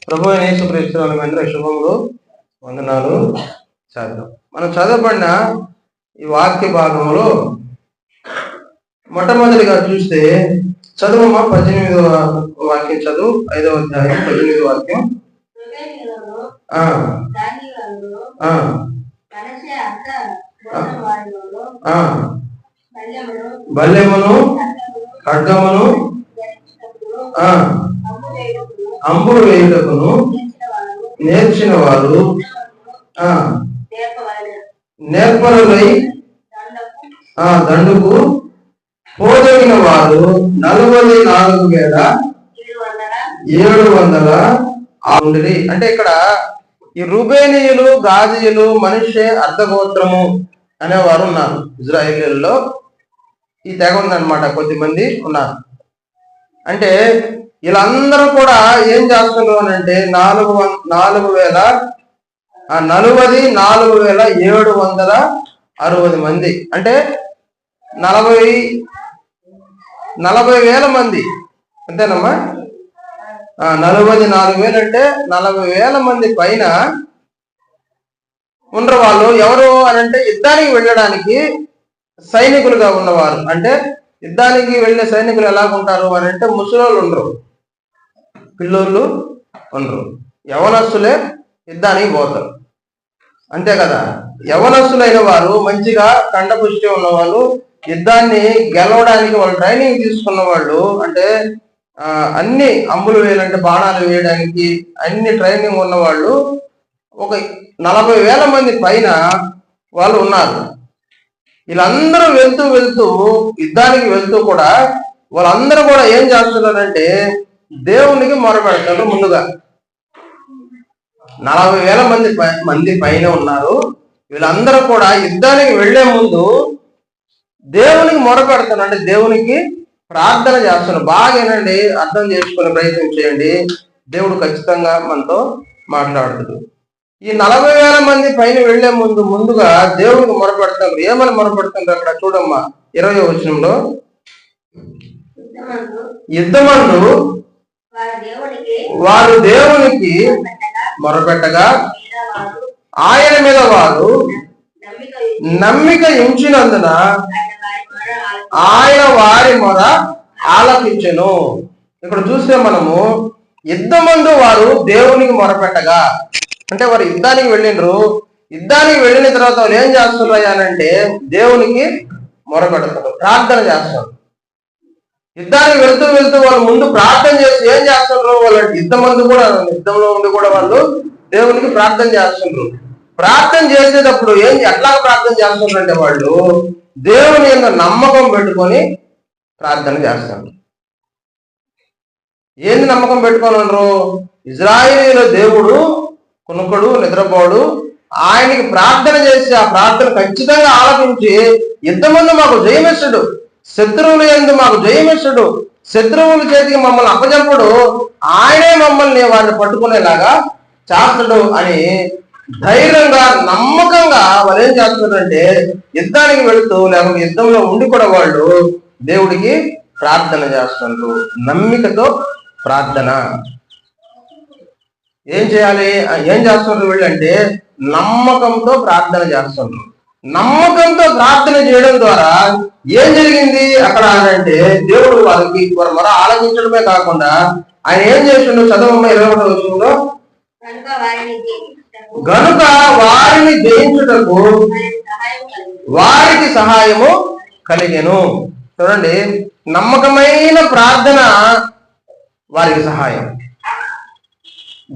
ప్రభు అయిన యేసుక్రీస్తు అందరూ శుభములు వందనాలు చదువు. మనం చదవబడిన ఈ వాక్య భాగంలో మొట్టమొదటిగా చూస్తే చదువమ్మా 18వ వాక్యం చదువు, 5వ అధ్యాయం 18వ వాక్యం. బల్యమును ఖడ్గమును అంబులు వేయుటకును నేర్చిన వారు నేర్పరులై దండుకు పోదగిన వారు 44,700 అంటే ఇక్కడ ఈ రూబేనీయులు, గాదీయులు, మనిషే అర్ధగోత్రము అనేవారు ఉన్నారు. ఇజ్రాయేలీల్లో ఈ తెగ ఉందన్నమాట. కొద్దిమంది ఉన్నారు. అంటే వీళ్ళందరూ కూడా ఏం చేస్తున్నారు అని అంటే 44,760 మంది, అంటే 40,000 మంది అంతేనమ్మా. 44,000 అంటే 40,000 మంది పైన ఉండరు. వాళ్ళు ఎవరు అని అంటే యుద్ధానికి వెళ్ళడానికి సైనికులుగా ఉన్నవారు. అంటే యుద్ధానికి వెళ్ళే సైనికులు ఎలాగుంటారు అని అంటే ముసలోళ్ళు ఉండరు, పిల్లోళ్ళు ఉండరు, యవనస్తులే యుద్ధానికి పోతారు. అంతే కదా. యవనస్తులైన వారు మంచిగా కండపుష్టి ఉన్నవాళ్ళు, యుద్ధాన్ని గెలవడానికి వాళ్ళు ట్రైనింగ్ తీసుకున్న వాళ్ళు, అంటే అన్ని అంబులు వేయాలంటే బాణాలు వేయడానికి అన్ని ట్రైనింగ్ ఉన్నవాళ్ళు ఒక 40,000 మంది పైన వాళ్ళు ఉన్నారు. వీళ్ళందరూ వెళ్తూ యుద్ధానికి వెళ్తూ కూడా వాళ్ళందరూ కూడా ఏం చేస్తున్నారంటే దేవునికి మొరపెడతారు. ముందుగా 40,000 మంది పైన ఉన్నారు. వీళ్ళందరూ కూడా యుద్ధానికి వెళ్లే ముందు దేవునికి మొరపెడతారు, అంటే దేవునికి ప్రార్థన చేస్తున్నారు. బాగేనండి, అర్థం చేసుకునే ప్రయత్నం చేయండి. దేవుడు ఖచ్చితంగా మనతో మాట్లాడుతాడు. ఈ 40,000 మంది పైన వెళ్లే ముందుగా దేవునికి మొరపెడతారు. ఏమని మొరపెడుతుంటారు అక్కడ చూడమ్మా, 20వ వచనంలో, యుద్ధమందు వారు దేవునికి మొరపెట్టగా ఆయన మీద వారు నమ్మిక ఉంచినందున ఆయన వారి మొర ఆలకించెను. ఇక్కడ చూస్తే మనము యుద్ధమందు వారు దేవునికి మొరపెట్టగా, అంటే వారు యుద్ధానికి వెళ్ళిండ్రు. యుద్ధానికి వెళ్ళిన తర్వాత వాళ్ళు ఏం చేస్తున్నారు అంటే దేవునికి మొరపెడతారు, ప్రార్థన చేస్తారు. యుద్ధానికి వెళ్తూ వాళ్ళు ముందు ప్రార్థన చేసి ఏం చేస్తున్నారు, వాళ్ళు యుద్ధంలో ఉండి కూడా వాళ్ళు దేవునికి ప్రార్థన చేస్తున్నారు. ప్రార్థన చేసేటప్పుడు ఎట్లా ప్రార్థన చేస్తున్నారు అంటే వాళ్ళు దేవుని యొక్క నమ్మకం పెట్టుకొని ప్రార్థన చేస్తారు. ఏంది నమ్మకం పెట్టుకొని ఉండరు? ఇజ్రాయేలీల దేవుడు కునుకడు, నిద్రపోడు. ఆయనకి ప్రార్థన చేసి ఆ ప్రార్థన ఖచ్చితంగా ఆలపించి యుద్ధమందు మాకు జయమిస్తుడు, శత్రువులు ఎందు మాకు జయమిస్తుడు, శత్రువుల చేతికి మమ్మల్ని అప్పచెప్పుడు, ఆయనే మమ్మల్ని వాడిని పట్టుకునేలాగా చేస్తాడు అని ధైర్యంగా నమ్మకంగా వాళ్ళు ఏం చేస్తున్నారంటే యుద్ధానికి వెళుతూ లేకపోతే యుద్ధంలో ఉండి కూడా వాళ్ళు దేవుడికి ప్రార్థన చేస్తున్నారు. నమ్మికతో ప్రార్థన. ఏం చేయాలి, ఏం చేస్తున్నారు వీళ్ళంటే నమ్మకంతో ప్రార్థన చేస్తున్నారు. నమ్మకంతో ప్రార్థన చేయడం ద్వారా ఏం జరిగింది అక్కడ అంటే దేవుడు వారి మొర ఆలోచించడమే కాకుండా ఆయన ఏం చేసిండు, చదవమ్మ 21వ వచనంలో, గనుక వారిని జయించుటకు వారికి సహాయము కలిగెను. చూడండి, నమ్మకమైన ప్రార్థన వారికి సహాయం.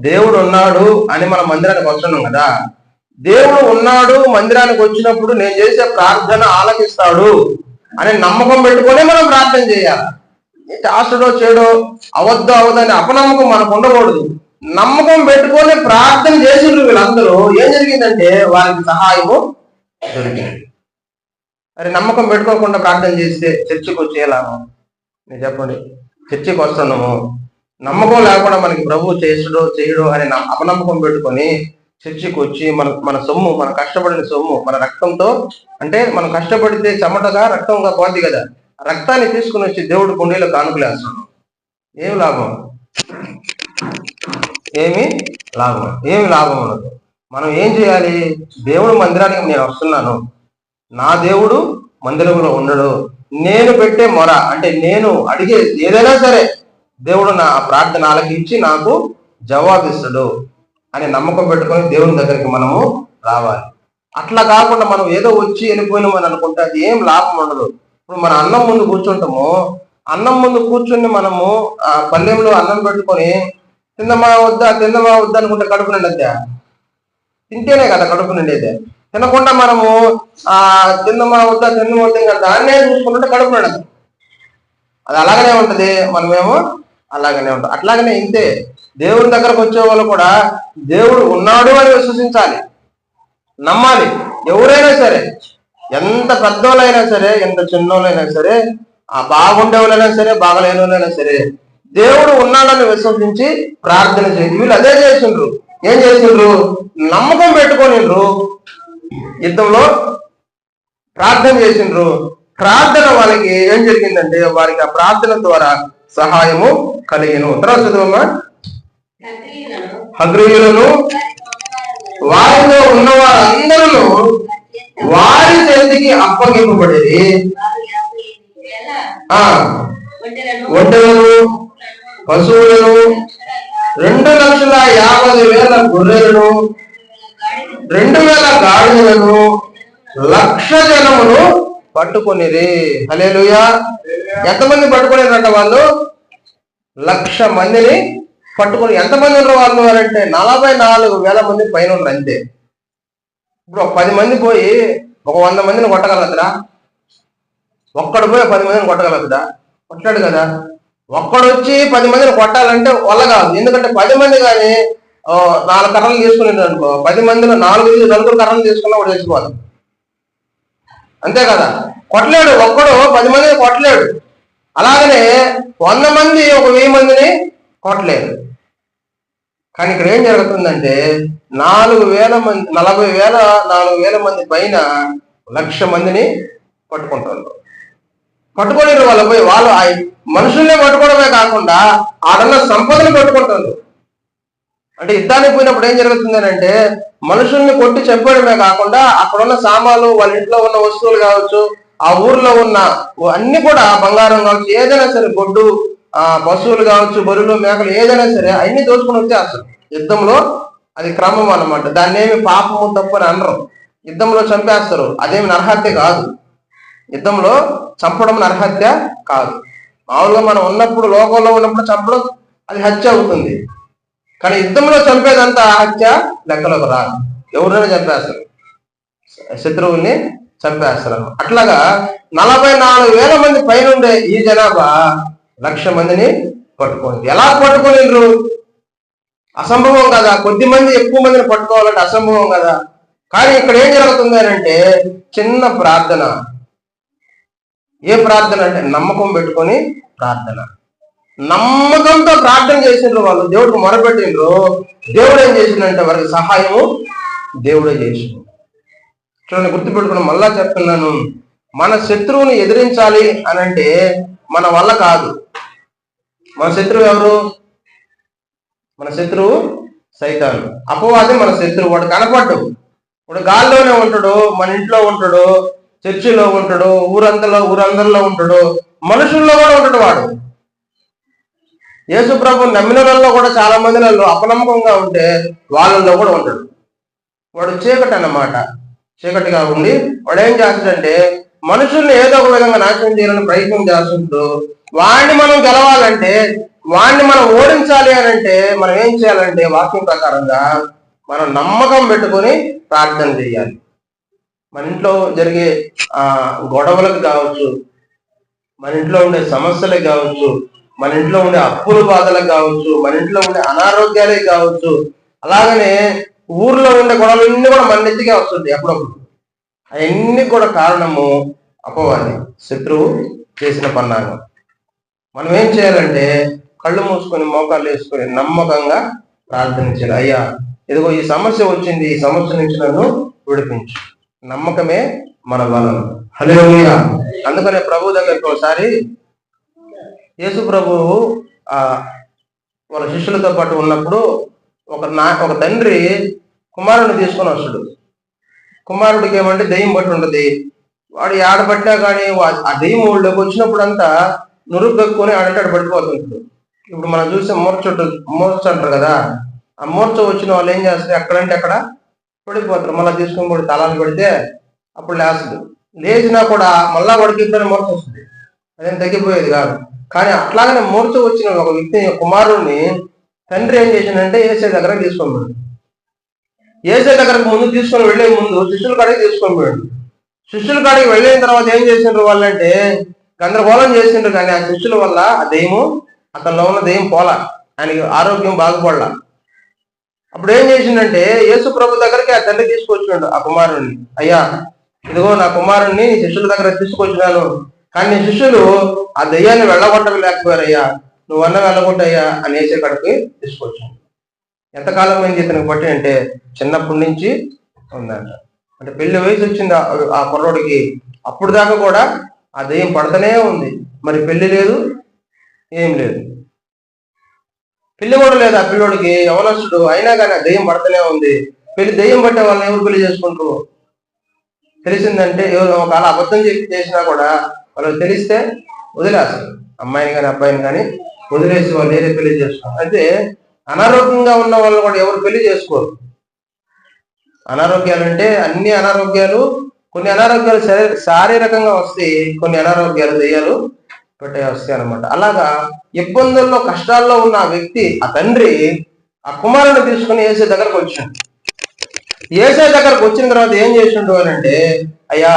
దేవుడు ఉన్నాడు అని మనం మందిరానికి వస్తున్నాం కదా. దేవుడు ఉన్నాడు, మందిరానికి వచ్చినప్పుడు నేను చేసే ప్రార్థన ఆలకిస్తాడు అనే నమ్మకం పెట్టుకునే మనం ప్రార్థన చేయాలి. చేస్తాడో చేయడో అవద్దని అపనమ్మకం మనకు ఉండకూడదు. నమ్మకం పెట్టుకొని ప్రార్థన చేసిండ్రు వీళ్ళందరూ. ఏం జరిగిందంటే వారికి సహాయము దొరికింది. అరే, నమ్మకం పెట్టుకోకుండా ప్రార్థన చేస్తే చర్చికి వచ్చేలాగా నేను చెప్పండి. చర్చికి వస్తున్నాము, నమ్మకం లేకుండా మనకి ప్రభువు చేయడో అని అపనమ్మకం పెట్టుకొని చర్చికి వచ్చి మన సొమ్ము, మన కష్టపడిన సొమ్ము, మన రక్తంతో, అంటే మనం కష్టపడితే చెమటగా రక్తంగా పోద్ది కదా, రక్తాన్ని తీసుకుని వచ్చి దేవుడి కుండీలో కానుకలేస్తున్నాం. ఏం లాభం? ఏమి లాభం ఉండదు. మనం ఏం చేయాలి? దేవుడు మందిరానికి నేను వస్తున్నాను, నా దేవుడు మందిరంలో ఉండడు, నేను పెట్టే మొర అంటే నేను అడిగే ఏదైనా సరే దేవుడు నా ప్రార్థన ఆలకించి నాకు జవాబిస్తాడు అని నమ్మకం పెట్టుకొని దేవుని దగ్గరికి మనము రావాలి. అట్లా కాకుండా మనం ఏదో వచ్చి వెళ్ళిపోయినామని అనుకుంటే అది ఏం లాభం ఉండదు. ఇప్పుడు మన అన్నం ముందు కూర్చుంటాము, అన్నం ముందు కూర్చుని మనము ఆ పల్లెంలో అన్నం పెట్టుకొని తిందమా వద్దా అనుకుంటే కడుపు నిండద్దా? తింటేనే కదా కడుపు నిండేదే. తినకుండా మనము తిందమా వద్దా కదా దాన్నే చూసుకుంటుంటే కడుపు నిండదు. అది అలాగనే ఉంటది, మనమేమో అలాగనే ఉంటాం. అట్లాగనే ఇంతే దేవుని దగ్గరకు వచ్చే వాళ్ళు కూడా దేవుడు ఉన్నాడు అని విశ్వసించాలి, నమ్మాలి. ఎవరైనా సరే, ఎంత పెద్దోళ్ళైనా సరే, ఎంత చిన్నోళ్ళైనా సరే, బాగుండేవాళ్ళైనా సరే, బాగలేనివాళ్ళైనా సరే, దేవుడు ఉన్నాడని విశ్వసించి ప్రార్థన చేసి వీళ్ళు అదే చేసిండ్రు. ఏం చేసిండ్రు? నమ్మకం పెట్టుకోనిండ్రు, యుద్ధంలో ప్రార్థన చేసిండ్రు. ప్రార్థన వాళ్ళకి ఏం జరిగిందంటే వారికి ఆ ప్రార్థన ద్వారా సహాయము కలిగిను. తర్వాత చదువమ్మా. హగ్రీయులను వారిలో ఉన్న వారందరూ వారి చేతికి అప్పగింపబడేది. ఒంటెలను, పశువులను, 2,50,000 గొర్రెలను, 2,000 గాడిదలను, 1,00,000 జనమును పట్టుకొనిరి. హల్లెలూయా. ఎంతమంది పట్టుకునేదంట? వాళ్ళు 1,00,000 మందిని పట్టుకుని. ఎంతమంది ఉన్నారు వాళ్ళు అంటే 44,000 మంది పైన ఉన్నారు అంతే. ఇప్పుడు 10 మంది పోయి ఒక 100 మందిని కొట్టగలుగుతారా? ఒక్కడు పోయి 10 మందిని కొట్టగలుగుతా? కొట్టాడు కదా. ఒక్కడు వచ్చి 10 మందిని కొట్టాలంటే వల్ల కాదు. ఎందుకంటే 10 మంది కానీ 4 కర్రలు తీసుకుని అనుకో, 10 మందిలో 4 కర్రలు తీసుకున్నా వాడు తెచ్చిపోతాం. అంతే కదా. కొట్టలేడు, ఒక్కడు 10 మందిని కొట్టలేడు. అలాగనే 100 మంది ఒక 1000 మందిని కొట్టలేరు. కానీ ఇక్కడ ఏం జరుగుతుందంటే 4,000 మంది, 4,000 మంది పైన 1,00,000 మందిని పట్టుకుంటారు. పట్టుకోలేరు వాళ్ళు పోయి. వాళ్ళు మనుషుల్నే పట్టుకోవడమే కాకుండా ఆడన్న సంపదను పట్టుకుంటారు. అంటే యుద్ధానికి పోయినప్పుడు ఏం జరుగుతుంది అంటే మనుషుల్ని కొట్టి చెప్పడమే కాకుండా అక్కడున్న సామాన్లు, వాళ్ళ ఇంట్లో ఉన్న వస్తువులు కావచ్చు, ఆ ఊర్లో ఉన్న అన్ని కూడా బంగారం కావచ్చు, ఏదైనా సరే, గొడ్డు, పశువులు కావచ్చు, బరువులు, మేకలు, ఏదైనా సరే అన్ని దోచుకుని వచ్చేస్తారు. యుద్ధంలో అది క్రమం అన్నమాట. దాన్ని ఏమి పాపము, తప్పు అని అనరు. యుద్ధంలో చంపేస్తారు. అదేమి నరహత్య కాదు. యుద్ధంలో చంపడం నరహత్య కాదు. మామూలుగా మనం ఉన్నప్పుడు, లోకంలో ఉన్నప్పుడు చంపడం అది హత్య అవుతుంది. కానీ యుద్ధంలో చంపేదంతా హత్య లెక్కలోకి రాదు. ఎవరైనా చంపేస్తారు, శత్రువుల్ని చంపేస్తారు. అట్లాగా 44,000 మంది పైన ఉండే ఈ జనాభా 1,00,000 మందిని పట్టుకోండి. ఎలా పట్టుకోలేరు? అసంభవం కదా. కొద్ది మంది ఎక్కువ మందిని పట్టుకోవాలంటే అసంభవం కదా. కానీ ఇక్కడ ఏం జరుగుతుంది అంటే చిన్న ప్రార్థన. ఏ ప్రార్థన అంటే నమ్మకం పెట్టుకొని ప్రార్థన. నమ్మకంతో ప్రార్థన చేసిండ్రు వాళ్ళు, దేవుడికి మొరపెట్టిండ్రు. దేవుడు ఏం చేసిందంటే వారికి సహాయము దేవుడే చేసిండు. చూడండి, గుర్తుపెట్టుకుని మళ్ళా చెప్తున్నాను, మన శత్రువుని ఎదిరించాలి అని అంటే మన వల్ల కాదు. మన శత్రువు ఎవరు? మన శత్రువు సైతాను, అపవాది మన శత్రువు. వాడు కనపడ్డు, వాడు గాల్లోనే ఉంటాడు, మన ఇంట్లో ఉంటాడు, చర్చిలో ఉంటాడు, ఊరందరిలో ఉంటాడు, మనుషుల్లో కూడా ఉంటాడు. వాడు యేసు ప్రభు నమ్మిన వాళ్ళలో కూడా చాలా మంది అపనమ్మకంగా ఉంటే వాళ్ళల్లో కూడా ఉంటాడు. వాడు చీకటి అన్నమాట. చీకటిగా ఉండి వాడు ఏం చేస్తాడంటే మనుషుల్ని ఏదో ఒక విధంగా నాశనం చేయాలని ప్రయత్నం చేస్తుంటూ, వాడిని మనం గెలవాలంటే, వాడిని మనం ఓడించాలి అని అంటే మనం ఏం చేయాలంటే వాక్యం ప్రకారంగా మనం నమ్మకం పెట్టుకొని ప్రార్థన చేయాలి. మన ఇంట్లో జరిగే గొడవలకు కావచ్చు, మన ఇంట్లో ఉండే సమస్యలకు కావచ్చు, మన ఇంట్లో ఉండే అప్పుల బాధలకు కావచ్చు, మన ఇంట్లో ఉండే అనారోగ్యాలే కావచ్చు, అలాగనే ఊర్లో ఉండే గొడవలన్నీ కూడా మన నెత్తికే వస్తుంది ఎప్పుడప్పుడు. అవన్నీ కూడా కారణము అపవాది, శత్రువు చేసిన పన్నాగం. మనం ఏం చేయాలంటే కళ్ళు మూసుకొని మోకాళ్ళు వేసుకొని నమ్మకంగా ప్రార్థన చేయాలి. అయ్యా, ఇదిగో ఈ సమస్య వచ్చింది, ఈ సమస్య నుంచి నన్ను విడిపించు. నమ్మకమే మన బలం. హల్లెలూయా. అందుకనే ప్రభు దగ్గరికి ఒకసారి యేసు ప్రభువు వాళ్ళ శిష్యులతో పాటు ఉన్నప్పుడు ఒక తండ్రి కుమారుడిని తీసుకొని వస్తాడు. కుమారుడికి ఏమంటే దెయ్యం పట్టి ఉంటుంది. వాడు ఆడబట్టినా కానీ ఆ దెయ్యం ఊళ్ళోకి వచ్చినప్పుడంతా నురుగు కక్కుని ఆడంటాడు పడిపోతుంటాడు. ఇప్పుడు మనం చూస్తే మూర్చ అంటారు కదా, ఆ మూర్చ వచ్చిన వాళ్ళు ఏం చేస్తారు, ఎక్కడంటే అక్కడ పడిపోతారు. మళ్ళీ తీసుకొని కూడా తలాలు పెడితే అప్పుడు లేస్తుంది. లేచినా కూడా మళ్ళా వాడికి ఇద్దరు మూర్చ వస్తుంది, అదేం తగ్గిపోయేది కాదు. కానీ అట్లాగనే మూర్చ వచ్చిన ఒక వ్యక్తి కుమారుడిని తండ్రి ఏం చేసిందంటే ఏసై దగ్గర తీసుకొని పోయాడు. ఏసై దగ్గరకు ముందు తీసుకొని వెళ్లే ముందు శిష్యుల కాడికి తీసుకొని పోయాడు. శిష్యుల కాడికి వెళ్ళిన తర్వాత ఏం చేసిండ్రు వాళ్ళంటే గందరగోళం చేసిండ్రు. కానీ ఆ శిష్యుల వల్ల ఆ దెయ్యము, అతనిలో ఉన్న దెయ్యం పోలా, ఆయనకి ఆరోగ్యం బాగుపడలా. అప్పుడు ఏం చేసిండంటే యేసు ప్రభు దగ్గరికి ఆ తండ్రి తీసుకొచ్చినాడు ఆ కుమారుడిని. అయ్యా, ఇదిగో నా కుమారుణ్ణి నీ శిష్యుల దగ్గర తీసుకొచ్చినాను, కానీ నీ శిష్యులు ఆ దెయ్యాన్ని వెళ్ళగొట్టలేకపోయారయ్యా, నువ్వన్నా వెళ్ళగొట్టయ్యా అని ఏసే కాడికి తీసుకొచ్చాను. ఎంతకాలం అయింది ఇతనికి బట్టి అంటే చిన్నప్పటి నుంచి ఉందంట. అంటే పెళ్లి వయసు వచ్చింది ఆ కుర్రోడికి, అప్పుడు దాకా కూడా ఆ దెయ్యం పడుతూనే ఉంది. మరి పెళ్లి లేదు, ఏం లేదు, పెళ్లి కూడా లేదు ఆ పిల్లోడికి, యవనస్తుడు అయినా కానీ ఆ దెయ్యం పడుతూనే ఉంది. దెయ్యం పట్టే వాళ్ళని ఎవరు పెళ్లి చేసుకుంటారు? తెలిసిందంటే ఎవరు ఒకవేళ అబద్ధం చేసినా కూడా వాళ్ళకి తెలిస్తే వదిలేస్తారు, అమ్మాయిని కానీ అబ్బాయిని కానీ వదిలేసి వాళ్ళు ఏదే పెళ్లి చేసుకోరు. అయితే అనారోగ్యంగా ఉన్న వాళ్ళు కూడా ఎవరు పెళ్లి చేసుకోరు. అనారోగ్యాలు అంటే అన్ని అనారోగ్యాలు, కొన్ని అనారోగ్యాలు శారీరకంగా వస్తాయి, కొన్ని అనారోగ్యాలు దెయ్యాలు పెట్టే వస్తాయి అనమాట. అలాగా ఇబ్బందుల్లో కష్టాల్లో ఉన్న ఆ వ్యక్తి, ఆ తండ్రి ఆ కుమారుని తీసుకుని ఏసే దగ్గరకు వచ్చాడు. ఏసే దగ్గరకు వచ్చిన తర్వాత ఏం చేసిండు అని అంటే, అయ్యా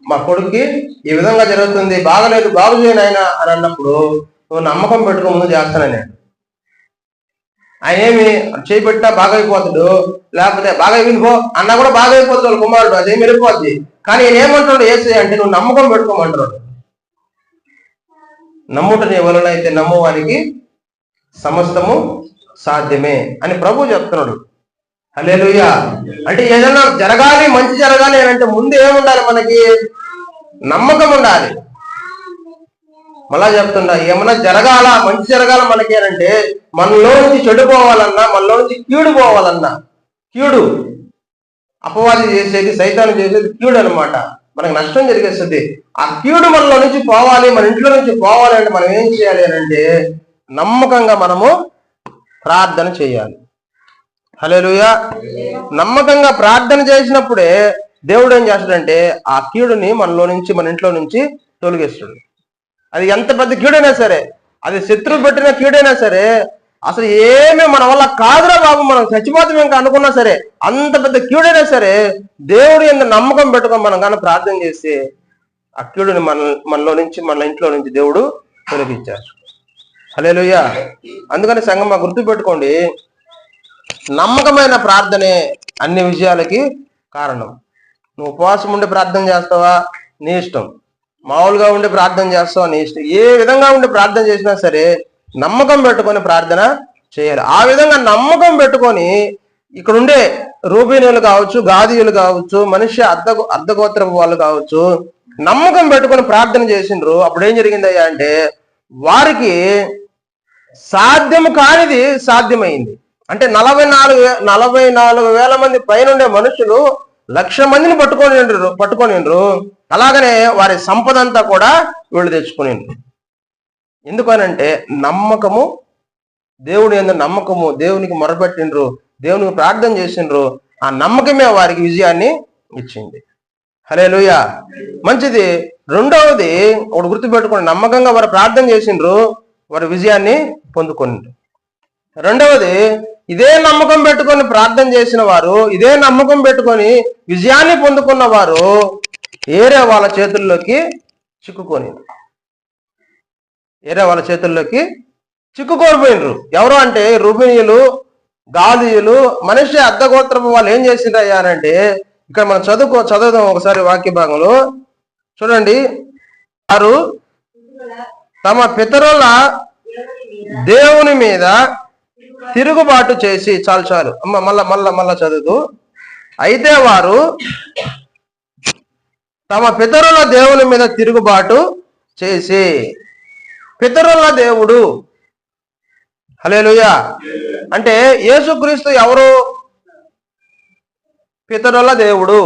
మా కొడుక్కి ఈ విధంగా జరుగుతుంది, బాగలేదు, బాగు చేయను ఆయన అని అన్నప్పుడు నువ్వు నమ్మకం పెట్టుకో, ముందు చేస్తానని. ఆయన ఏమి చేపెట్టినా బాగా అయిపోతాడు, లేకపోతే బాగా అయిపో అన్నా కూడా బాగా అయిపోతుంది వాళ్ళ కుమారుడు, అదేమి వెళ్ళిపోద్ది. కానీ ఈయన ఏమంటాడు ఏసే అంటే, నువ్వు నమ్మకం పెట్టుకోమంటాడు. నమ్ముట నీ వలన అయితే నమ్మువానికి సమస్తము సాధ్యమే అని ప్రభు చెప్తున్నాడు. హల్లెలూయా. అంటే ఏదైనా జరగాలి, మంచి జరగాలి అని అంటే ముందు ఏముండాలి? మనకి నమ్మకం ఉండాలి. మళ్ళా చెప్తుండా, ఏమన్నా జరగాల, మంచి జరగాల మనకి అంటే మనలో నుంచి చెడు పోవాలన్నా, మనలో నుంచి కీడు పోవాలన్నా, కీడు అపవాది చేసేది, సైతాను చేసేది కీడు అనమాట, మనకు నష్టం జరిగేస్తుంది. ఆ కీడు మనలో నుంచి పోవాలి, మన ఇంట్లో నుంచి పోవాలి అంటే మనం ఏం చేయాలి అని అంటే నమ్మకంగా మనము ప్రార్థన చేయాలి. హల్లెలూయా. నమ్మకంగా ప్రార్థన చేసినప్పుడే దేవుడు ఏం చేస్తాడంటే ఆ కీడుని మనలో నుంచి, మన ఇంట్లో నుంచి తొలగిస్తాడు. అది ఎంత పెద్ద కీడైనా సరే, అది శత్రువు పెట్టిన కీడైనా సరే, అసలు ఏమీ మన వల్ల కాదురా బాబు, మనం చచ్చిపోతాం ఇంకా అనుకున్నా సరే, అంత పెద్ద కీడైనా సరే దేవుడు ఎంత నమ్మకం పెట్టుకొని మనం కానీ ప్రార్థన చేస్తే ఆ కీడుని మనలో నుంచి, మన ఇంట్లో నుంచి దేవుడు తొలగించారు. హల్లెలూయా. అందుకని సంగమా గుర్తు పెట్టుకోండి, నమ్మకమైన ప్రార్థనే అన్ని విజయాలకి కారణం. నువ్వు ఉపవాసం ఉండి ప్రార్థన చేస్తావా నీ ఇష్టం, మామూలుగా ఉండి ప్రార్థన చేస్తావా నీ ఇష్టం, ఏ విధంగా ఉండి ప్రార్థన చేసినా సరే నమ్మకం పెట్టుకొని ప్రార్థన చేయాలి. ఆ విధంగా నమ్మకం పెట్టుకొని ఇక్కడ ఉండే రూబీనీయులు కావచ్చు, గాదీయులు కావచ్చు, మనిషి అర్ధగోత్రపు వాళ్ళు కావచ్చు, నమ్మకం పెట్టుకొని ప్రార్థన చేసిండ్రు. అప్పుడు ఏం జరిగిందయ్యా అంటే వారికి సాధ్యం కానిది సాధ్యమైంది. అంటే 44,000 మంది పైనుండే మనుషులు 1,00,000 మందిని పట్టుకొనిండ్రు. అలాగనే వారి సంపద అంతా కూడా వీళ్ళు తెచ్చుకునిండ్రు. ఎందుకనంటే నమ్మకము, దేవుని యందు నమ్మకము, దేవునికి మొరపెట్టిండ్రు, దేవునికి ప్రార్థన చేసిండ్రు. ఆ నమ్మకమే వారికి విజయాన్ని ఇచ్చింది. హల్లెలూయా. మంచిది. రెండవది ఒకటి గుర్తుపెట్టుకోండి, నమ్మకంగా వారు ప్రార్థన చేసిండ్రు, వారు విజయాన్ని పొందుకునిండ్రు. రెండవది, ఇదే నమ్మకం పెట్టుకొని ప్రార్థన చేసిన వారు, ఇదే నమ్మకం పెట్టుకొని విజయాన్ని పొందుకున్న వారు ఏరే వాళ్ళ చేతుల్లోకి చిక్కుకోనిపోయినరు. ఎవరు అంటే రూబేనీయులు, గాదీయులు, మనిషి అర్ధగోత్రపు వాళ్ళు ఏం చేసిండ్రయ్యారంటే, ఇక్కడ మనం చదువుదాం ఒకసారి వాక్య భాగంలో చూడండి. వారు తమ పితరుల దేవుని మీద తిరుగుబాటు చేసి, చాలు అమ్మ మళ్ళా చదువు. అయితే వారు తమ పితరుల దేవుని మీద తిరుగుబాటు చేసి, పితరుల దేవుడు, హల్లెలూయా. అంటే యేసుక్రీస్తు ఎవరు? పితరుల దేవుడు.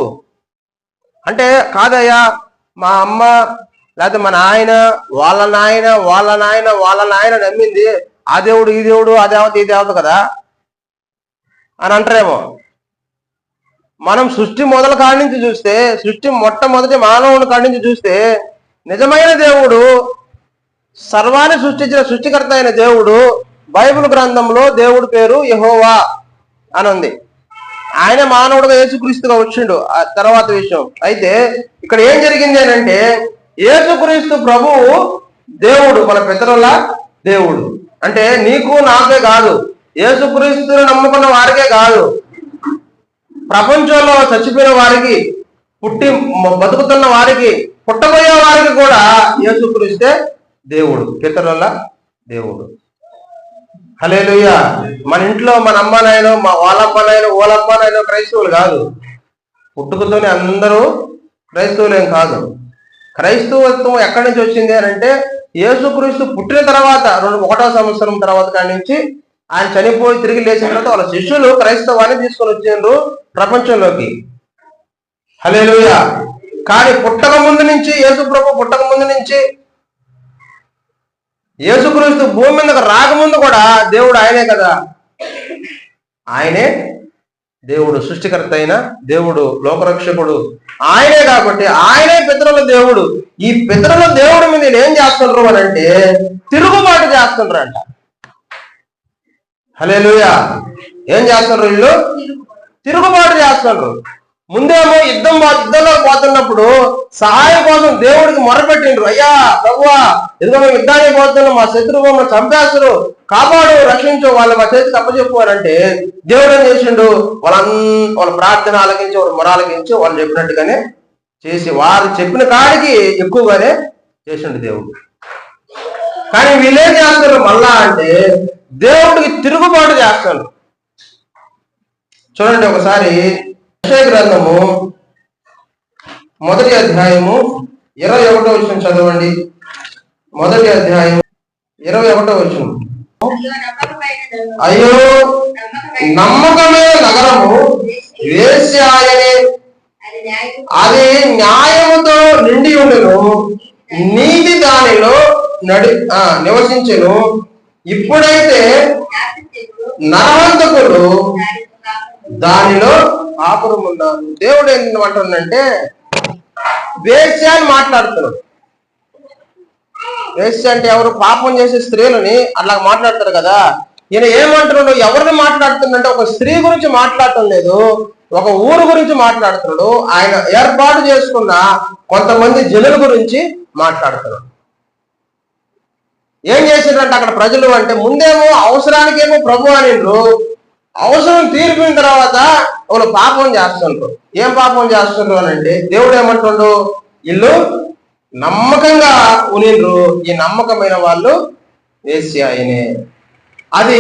అంటే కాదయ్యా, మా అమ్మ లేకపోతే మా నాయన వాళ్ళ నాయన వాళ్ళ నాయన వాళ్ళ నాయన నమ్మింది ఆ దేవుడు ఈ దేవుడు ఆ దేవత ఈ దేవత కదా అని అంటారేమో. మనం సృష్టి మొదల కాడి నుంచి చూస్తే, సృష్టి మొట్టమొదటి మానవుని కాడి నుంచి చూస్తే, నిజమైన దేవుడు, సర్వాన్ని సృష్టించిన సృష్టికర్త అయిన దేవుడు, బైబిల్ గ్రంథంలో దేవుడి పేరు యెహోవా అని ఉంది. ఆయన మానవుడుగా యేసుక్రీస్తుగా వచ్చిండు. ఆ తర్వాత విషయం అయితే ఇక్కడ ఏం జరిగింది అని అంటే, యేసుక్రీస్తు ప్రభువు దేవుడు, మన పితరుల దేవుడు. అంటే నీకు నాకే కాదు, యేసుక్రీస్తుని నమ్ముకున్న వారికే కాదు, ప్రపంచంలో చచ్చిపోయిన వారికి, పుట్టి బతుకుతున్న వారికి, పుట్టబోయే వారికి కూడా యేసుక్రీస్తే దేవుడు, పితరుల దేవుడు. హల్లెలూయా. మన ఇంట్లో మన అమ్మనాయనో వాళ్ళమ్మనాయనో ఓలమ్మనాయనో క్రైస్తవులు కాదు. పుట్టుకతోనే అందరూ క్రైస్తవులేం కాదు. క్రైస్తవత్వం ఎక్కడి నుంచి వచ్చింది అని అంటే, యేసుక్రీస్తు పుట్టిన తర్వాత 1వ సంవత్సరం తర్వాత కాడి నుంచి ఆయన చనిపోయి తిరిగి లేచిన తర్వాత వాళ్ళ శిష్యులు క్రైస్తవాన్ని తీసుకొని వచ్చిండ్రు ప్రపంచంలోకి. హల్లెలూయా. కానీ పుట్టక ముందు నుంచి, యేసు ప్రభు పుట్టక ముందు నుంచి, యేసుక్రీస్తు భూమి మీదకి రాకముందు కూడా దేవుడు ఆయనే కదా. ఆయనే దేవుడు, సృష్టికర్త అయిన దేవుడు, లోకరక్షకుడు ఆయనే. కాబట్టి ఆయనే పితరుల దేవుడు. ఈ పితరుల దేవుడి మీద ఏం చేస్తుండ్రు అని అంటే, తిరుగుబాటు చేస్తుండ్రు అంట. హల్లెలూయా. ఏం చేస్తుండ్రు వీళ్ళు? తిరుగుబాటు చేస్తుండ్రు. ముందేమో యుద్ధంలో పోతున్నప్పుడు సహాయం కోసం దేవుడికి మొరపెట్టిండ్రు, అయ్యా ప్రభువా, ఎందుకో మేము యుద్ధానికి పోతున్నాం, మా శత్రువు మా చంపేస్తారు, కాపాడు, రక్షించు, వాళ్ళు మా చేతికి అప్పచెప్పు అని అంటే, దేవుడు ఏం చేసిండు? వాళ్ళ ప్రార్థన ఆలకించి, వాళ్ళ మొర ఆలకించి, వాళ్ళు చెప్పినట్టుగానే చేసి, వారు చెప్పిన కాడికి ఎక్కువగానే చేసిండు దేవుడు. కానీ వీళ్ళేం చేస్తారు మళ్ళా అంటే, దేవుడికి తిరుగుబాటు చేస్తారు. చూడండి ఒకసారి యెషయా గ్రంథము 1వ అధ్యాయము 21వ వచనం చదవండి. 1వ అధ్యాయం 21వ వచనం. అయ్యో నమ్మకమైన నగరము వేశ్యాయనే, అది న్యాయముతో నిండి ఉండెను, నీతి దానిలో నివసించెను. ఇప్పుడైతే నరహంతకులు దానిలో ఆపురం ఉన్నారు. దేవుడు ఏమంటుందంటే, వేశ్య అని మాట్లాడుతున్నాడు. వేశ్య అంటే ఎవరు? పాపం చేసే స్త్రీలని అట్లా మాట్లాడతారు కదా. ఈయన ఏమంటున్నాడు? ఎవరిని మాట్లాడుతున్నాడంటే, ఒక స్త్రీ గురించి మాట్లాడటం లేదు, ఒక ఊరు గురించి మాట్లాడుతున్నాడు. ఆయన ఏర్పాటు చేసుకున్న కొంతమంది జనుల గురించి మాట్లాడుతున్నాడు. ఏం చేసిండ్రంటే అక్కడ ప్రజలు అంటే, ముందేమో అవసరానికేమో ప్రభు అనిండ్రు, అవసరం తీరిపోయిన తర్వాత వాళ్ళు పాపం చేస్తుండ్రు. ఏం పాపం చేస్తుండ్రు అని అంటే, దేవుడు ఏమంటుండు? వీళ్ళు నమ్మకంగా ఉనిండ్రు, ఈ నమ్మకమైన వాళ్ళు వేశ్యాయనే, అది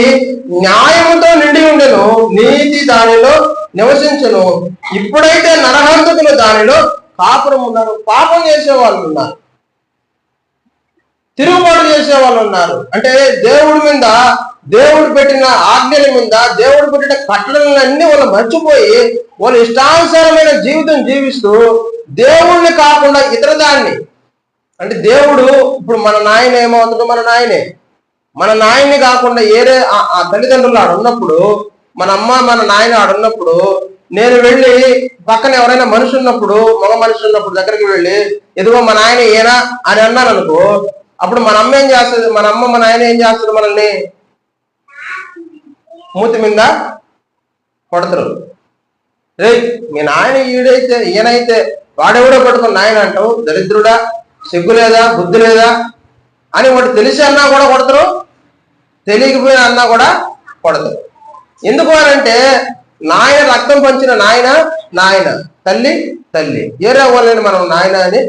న్యాయముతో నిండి ఉండెను, నీతి దానిలో నివసించును. ఇప్పుడైతే నరహంతకులు దానిలో కాపురం ఉన్నారు. పాపం చేసే వాళ్ళు ఉన్నారు, తిరుగుబాటు చేసే వాళ్ళు ఉన్నారు. అంటే దేవుడి మీద, దేవుడు పెట్టిన ఆజ్ఞల మీద, దేవుడు పెట్టిన కట్టడలన్నీ వాళ్ళు మర్చిపోయి, వాళ్ళు ఇష్టానుసారమైన జీవితం జీవిస్తూ, దేవుణ్ణి కాకుండా ఇతర దాన్ని, అంటే దేవుడు ఇప్పుడు మన నాయన ఏమవుతుందో, మన నాయన్ని కాకుండా ఏరే ఆ తల్లిదండ్రులు ఆడున్నప్పుడు, మన అమ్మ మన నాయన ఆడున్నప్పుడు, నేను వెళ్ళి పక్కన ఎవరైనా మనిషి ఉన్నప్పుడు, మగ మనిషి ఉన్నప్పుడు దగ్గరికి వెళ్ళి, ఎదుగో మా నాయన ఏనా అని అన్నాను అనుకో, అప్పుడు మన అమ్మ ఏం చేస్తుంది? మన అమ్మ మన నాయన ఏం చేస్తుంది? మనల్ని మూతి మీద కొడతారు. రే మీ నాయన ఈయనైతే వాడెవడో పట్టుకుని నాయన అంటావు, దరిద్రుడా, సిగ్గు లేదా, బుద్ధి లేదా అని వాడు తెలిసి అన్నా కూడా కొడతారు, తెలియకపోయినా అన్నా కూడా కొడతారు. ఎందుకు అనంటే, నాయన రక్తం పంచిన నాయన, తల్లి ఏరే వాళ్ళని మనం నాయన అని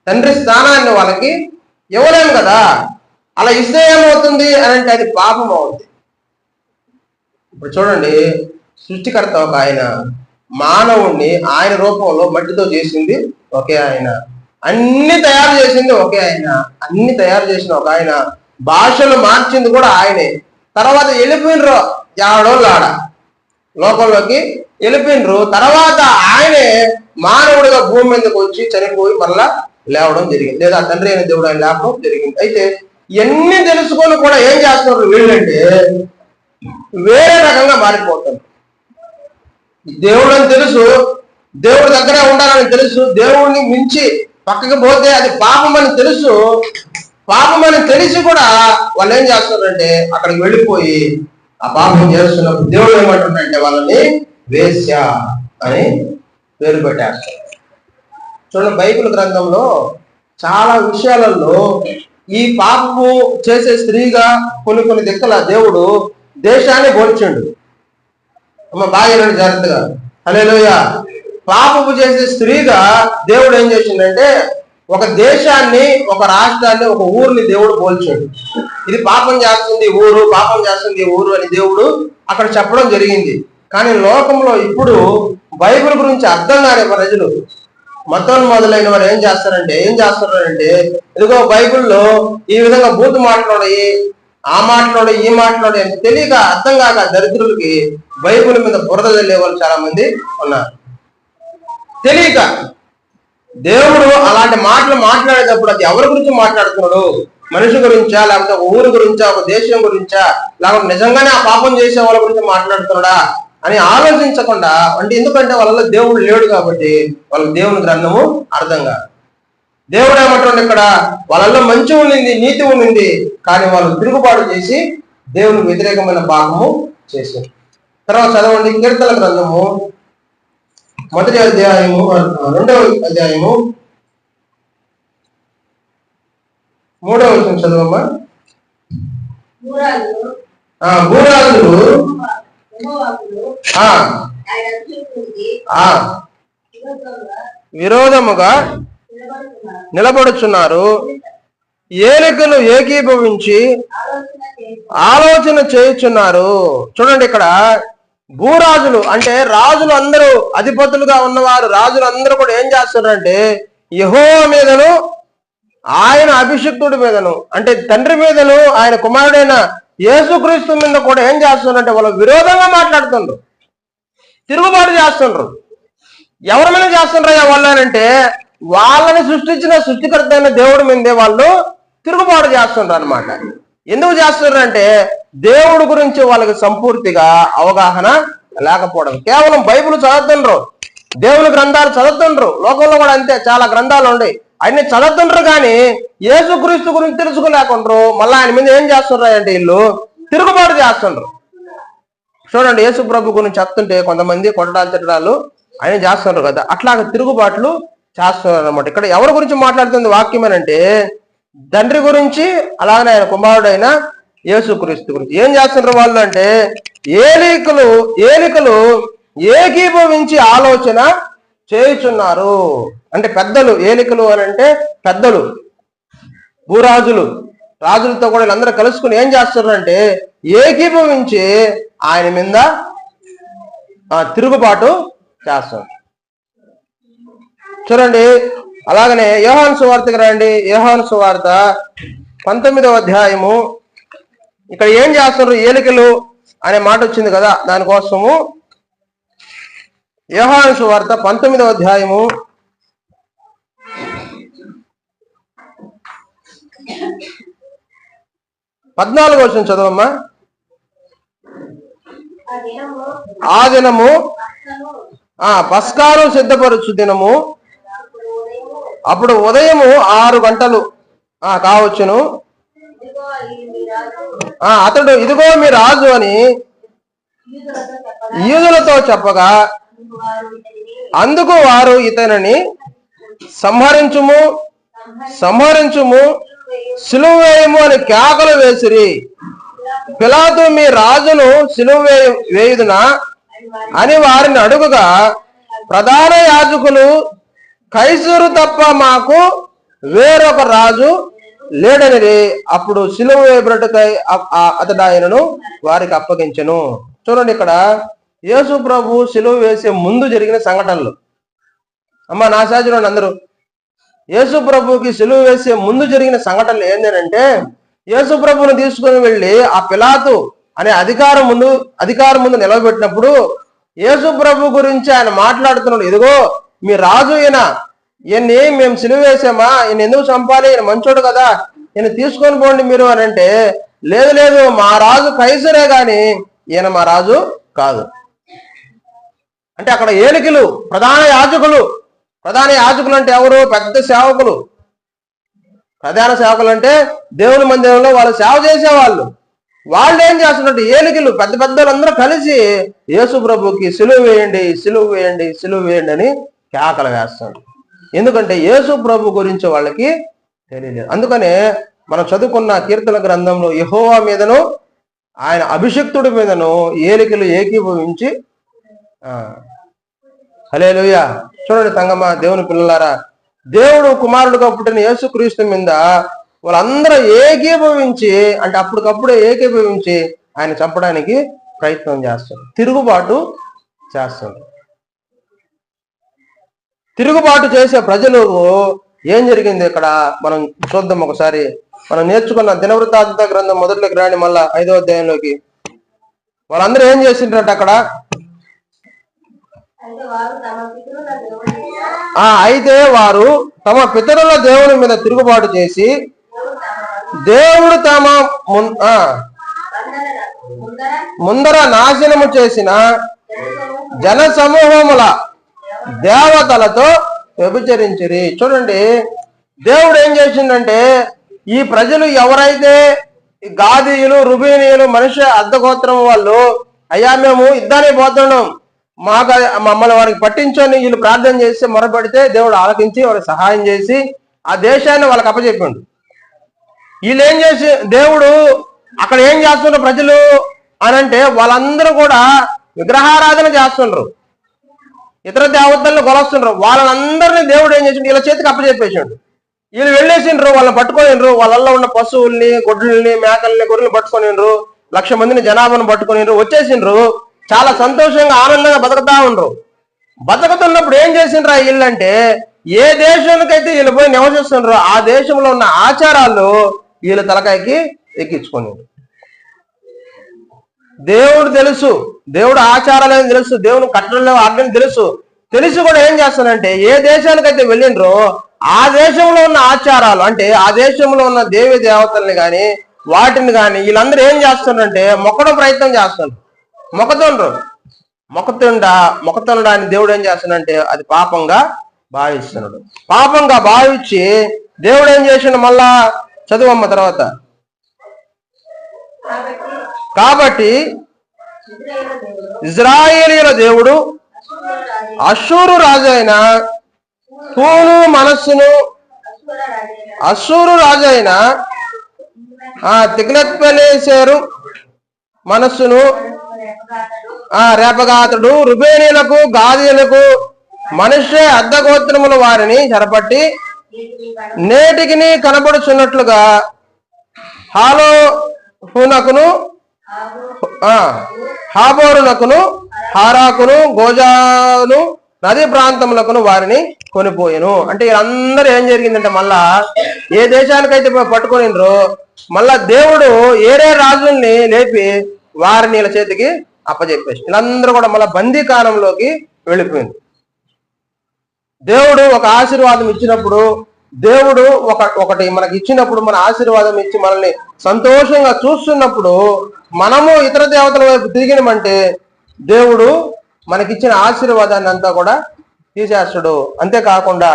తండ్రి స్థానాన్ని వాళ్ళకి ఇవ్వలేము కదా. అలా ఇస్తే ఏమవుతుంది అని అంటే, అది పాపం అవుతుంది. ఇప్పుడు చూడండి, సృష్టికర్త ఒక ఆయన, మానవుణ్ణి ఆయన రూపంలో మట్టితో చేసింది ఒకే ఆయన, అన్ని తయారు చేసింది ఒకే ఆయన, అన్ని తయారు చేసిన ఒక ఆయన, భాషలు మార్చింది కూడా ఆయనే, తర్వాత వెళ్ళిపోయినరు ఎవడోళ్ళు ఆడ లోకంలోకి వెళ్ళిపోయినరు. తర్వాత ఆయనే మానవుడిగా భూమి మీదకి వచ్చి చనిపోయి మరలా లేవడం జరిగింది, లేదా తండ్రి అయిన దేవుడు ఆయన లేవడం జరిగింది. అయితే ఇవన్నీ తెలుసుకొని కూడా ఏం చేస్తున్నారు వీళ్ళంటే వేరే రకంగా మారిపోతారు. దేవుడు అని తెలుసు, దేవుడి దగ్గరే ఉండాలని తెలుసు, దేవుడిని మించి పక్కకి పోతే అది పాపం అని తెలుసు. పాపం అని తెలిసి కూడా వాళ్ళు ఏం చేస్తున్నారంటే అక్కడికి వెళ్ళిపోయి ఆ పాపం చేస్తున్నప్పుడు దేవుడు ఏమంటున్నాడంటే వాళ్ళని వేశ్య అని పేరు పెట్టేస్తారు. చూడండి, బైబిల్ గ్రంథంలో చాలా విషయాలలో ఈ పాపము చేసే స్త్రీగా కొన్ని దిక్కల దేవుడు దేశాన్ని పోల్చిండు. అమ్మ బాగా జాగ్రత్తగా, హల్లెలూయా. పాపము చేసే స్త్రీగా దేవుడు ఏం చేసిండంటే ఒక దేశాన్ని, ఒక రాష్ట్రాన్ని, ఒక ఊరిని దేవుడు పోల్చాడు. ఇది పాపం చేస్తుంది ఊరు, పాపం చేస్తుంది ఊరు అని దేవుడు అక్కడ చెప్పడం జరిగింది. కానీ లోకంలో ఇప్పుడు బైబిల్ గురించి అర్థం కాని ప్రజలు, మతం మొదలైన వారు ఏం చేస్తున్నారంటే ఇదిగో బైబిల్లో ఈ విధంగా బూతు మాట్లాడి, ఆ మాట్లాడు, ఈ మాట్లాడు అని తెలియక అర్థం కాక దరిద్రులకి బైబిల్ మీద బురద చల్లే వాళ్ళు చాలా మంది ఉన్నారు. తెలియక దేవుడు అలాంటి మాటలు మాట్లాడేటప్పుడు అది ఎవరి గురించి మాట్లాడుతున్నాడు, మనిషి గురించా, లేకపోతే ఒక ఊరి గురించా, ఒక దేశం గురించా, లేకపోతే నిజంగానే ఆ పాపం చేసే వాళ్ళ గురించి మాట్లాడుతున్నాడా అని ఆలోచించకుండా, అంటే ఎందుకంటే వాళ్ళలో దేవుడు లేడు కాబట్టి వాళ్ళకి దేవుని గ్రంథము అర్థం కాదు. దేవుడు ఏమంటాడు ఇక్కడ, వాళ్ళల్లో మంచి ఉండింది, నీతి ఉండింది, కానీ వాళ్ళు తిరుగుబాటు చేసి దేవునికి వ్యతిరేకమైన పాపము చేశారు. తర్వాత చదవండి, కీర్తన గ్రంథము 1వ అధ్యాయము 2వ అధ్యాయము 3వ వచనం చదవమ్మా. భూరాజులు విరోధముగా నిలబడుచున్నారు, ఏలికలు ఏకీభవించి ఆలోచన చేయుచున్నారు. చూడండి, ఇక్కడ భూరాజులు అంటే రాజులు అందరూ, అధిపతులుగా ఉన్నవారు రాజులు అందరూ కూడా ఏం చేస్తున్నారంటే యెహోవా మీదను, ఆయన అభిషిక్తుడి మీదను, అంటే తండ్రి మీదను, ఆయన కుమారుడైన యేసుక్రీస్తు మీద కూడా ఏం చేస్తున్నారంటే వాళ్ళు విరోధంగా మాట్లాడుతుండ్రు, తిరుగుబాటు చేస్తుండ్రు. ఎవరి మీద చేస్తుండ్రయ్యా వాళ్ళు అంటే వాళ్ళని సృష్టించిన సృష్టికర్త అయిన దేవుడి మీదే వాళ్ళు తిరుగుబాటు చేస్తుండ్రు అనమాట. ఎందుకు చేస్తున్నారు అంటే దేవుడి గురించి వాళ్ళకి సంపూర్తిగా అవగాహన లేకపోవడం. కేవలం బైబిల్ చదువుతుండ్రు, దేవుని గ్రంథాలు చదువుతుండ్రు, లోకంలో కూడా అంతే చాలా గ్రంథాలు ఉన్నాయి, అన్ని చదువుతుండ్రు, కానీ యేసుక్రీస్తు గురించి తెలుసుకోలేకుండ్రు. మళ్ళీ ఆయన మీద ఏం చేస్తున్నారు అంటే వీళ్ళు తిరుగుబాటు చేస్తుండ్రు. చూడండి, యేసు ప్రభు గురించి చెప్తుంటే కొంతమంది కొట్టడాలు తిట్టడాలు ఆయన చేస్తున్నారు కదా, అట్లాగా తిరుగుబాట్లు చేస్తున్నారు అనమాట. ఇక్కడ ఎవరి గురించి మాట్లాడుతుంది వాక్యం అంటే తండ్రి గురించి, అలాగనే ఆయన కుమారుడైన యేసుక్రీస్తు గురించి. ఏం చేస్తున్నారు వాళ్ళు అంటే ఏలికలు ఏకీభవించి ఆలోచన చేయుచున్నారు. అంటే పెద్దలు, ఏలికలు అని అంటే పెద్దలు, భూరాజులు, రాజులతో కూడా వీళ్ళందరూ కలుసుకుని ఏం చేస్తున్నారు అంటే ఏకీభవించి ఆయన మీద తిరుగుబాటు చేస్తారు. చూడండి, అలాగనే యోహాను సువార్తకి రండి. యోహాను సువార్త 19వ అధ్యాయము. ఇక్కడ ఏం చేస్తున్నారు, ఏలికలు అనే మాట వచ్చింది కదా, దానికోసము యోహాను సువార్త 19వ అధ్యాయము 14వ వచనం చదవమ్మా. ఆ దినము పస్కాను సిద్ధపరచు దినము, అప్పుడు ఉదయము 6 గంటలు కావచ్చును. అతడు ఇదిగో మీ రాజు అని యూదులతో చెప్పగా, అందుకు వారు ఇతనిని సంహరించుము సిలువ వేయము అని కేకలు వేసిరి. పిలాతు మీ రాజును సిలువ వేయుదునా అని వారిని అడుగుగా, ప్రధాన యాజకులు కైసరు తప్ప మాకు వేరొక రాజు లేడనిది. అప్పుడు సిలువ వేయబడుటకై అతడు ఆయనను వారికి అప్పగించెను. చూడండి, ఇక్కడ యేసు ప్రభు సిలువ వేసే ముందు జరిగిన సంఘటనలు. అమ్మ నా సాజులు అందరూ, యేసు ప్రభుకి సిలువ వేసే ముందు జరిగిన సంఘటనలు ఏంటంటే యేసు ప్రభుని తీసుకుని వెళ్ళి ఆ పిలాతు అనే అధికారం ముందు నిలబెట్టినప్పుడు యేసు ప్రభు గురించి ఆయన మాట్లాడుతున్నాడు. ఇదిగో మీ రాజు ఈయన్ని మేము సిలువ వేసామా, ఈయన ఎందుకు చంపాలి, ఈయన మంచోడు కదా, ఈయన తీసుకొని పోండి మీరు అని అంటే, లేదు లేదు మా రాజు కైసరే గాని ఈయన మా రాజు కాదు. అంటే అక్కడ ఏలికలు ప్రధాన యాజకులు అంటే ఎవరు? పెద్ద సేవకులు. ప్రధాన సేవకులు అంటే దేవుని మందిరంలో వాళ్ళు సేవ చేసేవాళ్ళు. వాళ్ళు ఏం చేస్తున్నట్టు ఏలికలు పెద్ద పెద్దలందరూ కలిసి యేసు ప్రభుకి సిలువ వేయండి అని కేకలు వేస్తాడు. ఎందుకంటే యేసు ప్రభు గురించి వాళ్ళకి తెలియలేదు. అందుకనే మనం చదువుకున్న కీర్తన గ్రంథంలో యెహోవా మీదను ఆయన అభిషిక్తుడి మీదను ఏలికలు ఏకీభవించి హల్లెలూయా. చూడండి సంగమా, దేవుని పిల్లలారా, దేవుడు కుమారుడుగా పుట్టిన యేసుక్రీస్తు మీద వాళ్ళందరూ ఏకీభవించి, అంటే అప్పటికప్పుడే ఏకీభవించి ఆయన చంపడానికి ప్రయత్నం చేస్తారు, తిరుగుబాటు చేస్తారు. తిరుగుబాటు చేసే ప్రజలు ఏం జరిగింది ఇక్కడ మనం చూద్దాం ఒకసారి. మనం నేర్చుకున్న దినవృత్తాంత గ్రంథం మొదట్లోకి రాని, మళ్ళా 5వ అధ్యాయంలోకి. వాళ్ళందరూ ఏం చేసిండ్రట అక్కడ? అయితే వారు తమ పితరుల దేవుని మీద తిరుగుబాటు చేసి దేవుడు తమ ముందర నాశనము చేసిన జన సమూహముల దేవతలతో వ్యభిచరించిరి. చూడండి, దేవుడు ఏం చేసిందంటే, ఈ ప్రజలు ఎవరైతే గాదీయులు, రుబీనీయులు, మనిషి అర్ధగోత్రం వాళ్ళు, అయ్యా మేము యుద్ధానికి పోతున్నాం, మమ్మల్ని వారికి పట్టించని వీళ్ళు ప్రార్థన చేసి మొరపెడితే దేవుడు ఆలకించి వారికి సహాయం చేసి ఆ దేశాన్ని వాళ్ళకి అప్పచెప్పిండు. వీళ్ళు ఏం చేసి, దేవుడు అక్కడ ఏం చేస్తున్నారు ప్రజలు అనంటే, వాళ్ళందరూ కూడా విగ్రహారాధన చేస్తుండ్రు, ఇతర దేవతలను కొలుస్తుండ్రు. వాళ్ళందరినీ దేవుడు ఏం చేసిండు? వీళ్ళ చేతికి అప్పచెప్పేసిండు. వీళ్ళు వెళ్ళేసిండ్రు, వాళ్ళని పట్టుకొనిండ్రు, వాళ్ళల్లో ఉన్న పశువుల్ని, గొడ్లని, మేకల్ని, గొర్రెలు పట్టుకొనిండ్రు, 1,00,000 మందిని జనాభాను పట్టుకొనిండ్రు, వచ్చేసిండ్రు. చాలా సంతోషంగా ఆనందంగా బతుకుతా ఉండ్రు. బతుకుతున్నప్పుడు ఏం చేసిండ్రు వీళ్ళంటే, ఏ దేశానికైతే వీళ్ళు పోయి నివసిస్తుండ్రో ఆ దేశంలో ఉన్న ఆచారాలు వీళ్ళ తలకాయకి ఎక్కించుకొని, దేవుడు తెలుసు, దేవుడు ఆచారాలని తెలుసు, దేవుని కట్టడలు ఆజ్ఞలు తెలిసి కూడా ఏం చేస్తానంటే, ఏ దేశానికైతే వెళ్ళిండ్రో ఆ దేశంలో ఉన్న ఆచారాలు, అంటే ఆ దేశంలో ఉన్న దేవి దేవతల్ని కానీ వాటిని కానీ వీళ్ళందరూ ఏం చేస్తున్నారంటే మొక్కడం ప్రయత్నం చేస్తున్నారు. మొక్కతుండా అని దేవుడు ఏం చేస్తున్నాడంటే అది పాపంగా భావిస్తున్నాడు. పాపంగా భావించి దేవుడు ఏం చేసిండు? మళ్ళా చదువమ్మ తర్వాత. కాబట్టి ఇజ్రాయేలీయుల దేవుడు అష్షూరు రాజు అయిన పూను మనస్సును, అష్షూరు రాజు అయిన తిగ్లత్పిలేసెరు మనస్సును రేపగాతడు రుబేనీలకు, గాదీయులకు, మనుష్య అర్ధగోత్రముల వారిని చెరపట్టి నేటికి కనబడుచున్నట్లుగా హాలోహునకును, హాబోరునకును, హారాకును, గోజాను నది ప్రాంతములకును వారిని కొనిపోయాను. అంటే వీళ్ళందరూ ఏం జరిగిందంటే, మళ్ళా ఏ దేశానికైతే పట్టుకొనిండ్రో మళ్ళా దేవుడు ఏరే రాజుల్ని లేపి వారిని వీళ్ళ చేతికి అప్పచెప్పేసి వీళ్ళందరూ కూడా మళ్ళా బందీకాలంలోకి వెళ్ళిపోయింది. దేవుడు ఒక ఆశీర్వాదం ఇచ్చినప్పుడు, దేవుడు ఒకటి మనకి ఇచ్చినప్పుడు, మన ఆశీర్వాదం ఇచ్చి మనల్ని సంతోషంగా చూస్తున్నప్పుడు మనము ఇతర దేవతల వైపు తిరిగినమంటే దేవుడు మనకిచ్చిన ఆశీర్వాదాన్ని అంతా కూడా తీసేస్తాడు. అంతేకాకుండా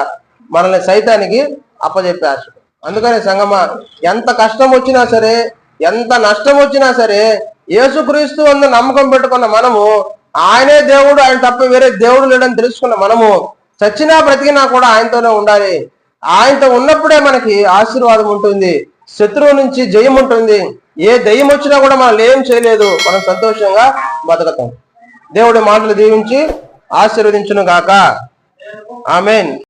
మనల్ని సైతానికి అప్పచెప్పేస్తాడు. అందుకని సంగమా, ఎంత కష్టం వచ్చినా సరే, ఎంత నష్టం వచ్చినా సరే, యేసుక్రీస్తు అందు నమ్మకం పెట్టుకున్న మనము, ఆయనే దేవుడు, ఆయన తప్ప వేరే దేవుడు లేడని తెలుసుకున్న మనము చచ్చినా బ్రతికినా కూడా ఆయనతోనే ఉండాలి. ఆయనతో ఉన్నప్పుడే మనకి ఆశీర్వాదం ఉంటుంది, శత్రువు నుంచి జయం ఉంటుంది. ఏ దయ్యం వచ్చినా కూడా మనం ఏం చేయలేదు, మనం సంతోషంగా బతుకుతాం. దేవుడి మాటలు దీవించి ఆశీర్వదించును గాక. ఆమేన్.